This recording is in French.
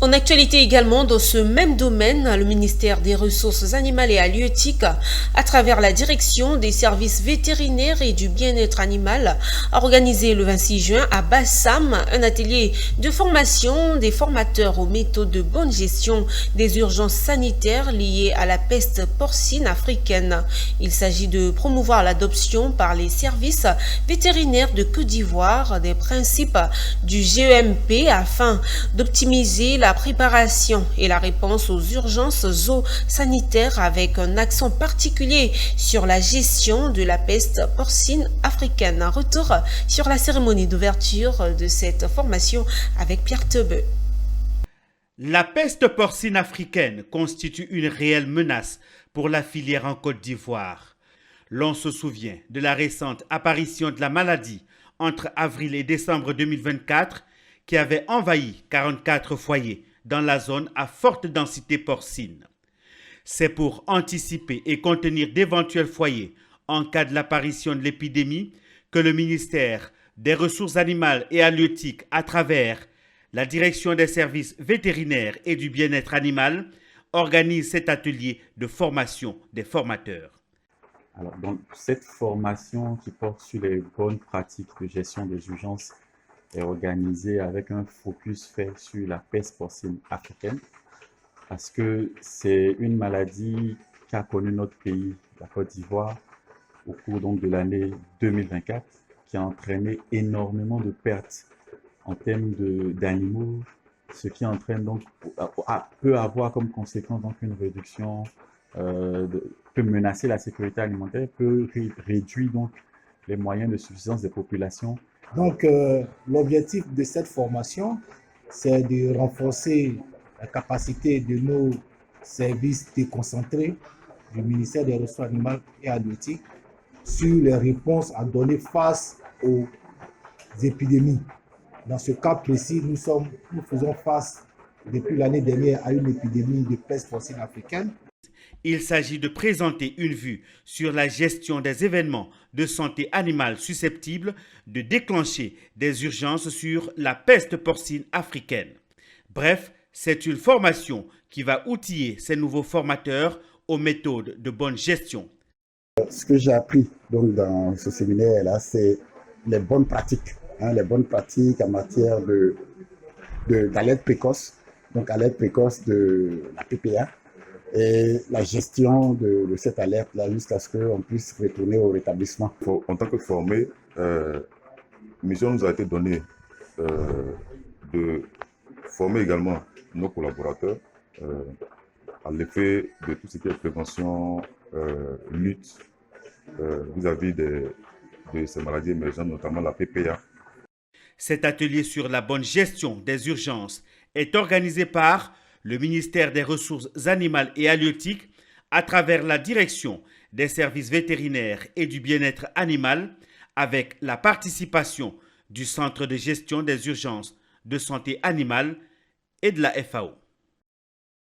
En actualité également, dans ce même domaine, le ministère des Ressources animales et halieutiques, à travers la direction des services vétérinaires et du bien-être animal, a organisé le 26 juin à Bassam un atelier de formation des formateurs aux méthodes de bonne gestion des urgences sanitaires liées à la peste porcine africaine. Il s'agit de promouvoir l'adoption par les services vétérinaires de Côte d'Ivoire des principes du GEMP afin d'optimiser la préparation et la réponse aux urgences zoosanitaires avec un accent particulier sur la gestion de la peste porcine africaine. Un retour sur la cérémonie d'ouverture de cette formation avec Pierre Tebeu. La peste porcine africaine constitue une réelle menace pour la filière en Côte d'Ivoire. L'on se souvient de la récente apparition de la maladie entre avril et décembre 2024 qui avait envahi 44 foyers dans la zone à forte densité porcine. C'est pour anticiper et contenir d'éventuels foyers en cas de l'apparition de l'épidémie que le ministère des Ressources animales et halieutiques, à travers la direction des services vétérinaires et du bien-être animal, organise cet atelier de formation des formateurs. Alors, donc, cette formation qui porte sur les bonnes pratiques de gestion des urgences est organisée avec un focus fait sur la peste porcine africaine parce que c'est une maladie qui a connu notre pays, la Côte d'Ivoire, au cours donc de l'année 2024, qui a entraîné énormément de pertes en termes d'animaux, ce qui entraîne donc, peut avoir comme conséquence donc une réduction, peut menacer la sécurité alimentaire, peut réduire donc les moyens de suffisance des populations. Donc, l'objectif de cette formation, c'est de renforcer la capacité de nos services déconcentrés du ministère des Ressources animales et halieutiques sur les réponses à donner face aux épidémies. Dans ce cas précis, nous faisons face depuis l'année dernière à une épidémie de peste porcine africaine. Il s'agit de présenter une vue sur la gestion des événements de santé animale susceptibles de déclencher des urgences sur la peste porcine africaine. Bref, c'est une formation qui va outiller ces nouveaux formateurs aux méthodes de bonne gestion. Ce que j'ai appris donc, dans ce séminaire-là, c'est les bonnes pratiques. Les bonnes pratiques en matière d'alerte précoce, donc alerte précoce de la PPA, et la gestion de cette alerte-là jusqu'à ce qu'on puisse retourner au rétablissement. En tant que formé, mission nous a été donnée de former également nos collaborateurs à l'effet de tout ce qui est prévention, lutte vis-à-vis de ces maladies émergentes, notamment la PPA. Cet atelier sur la bonne gestion des urgences est organisé par le ministère des Ressources animales et halieutiques à travers la direction des services vétérinaires et du bien-être animal avec la participation du Centre de gestion des urgences de santé animale et de la FAO.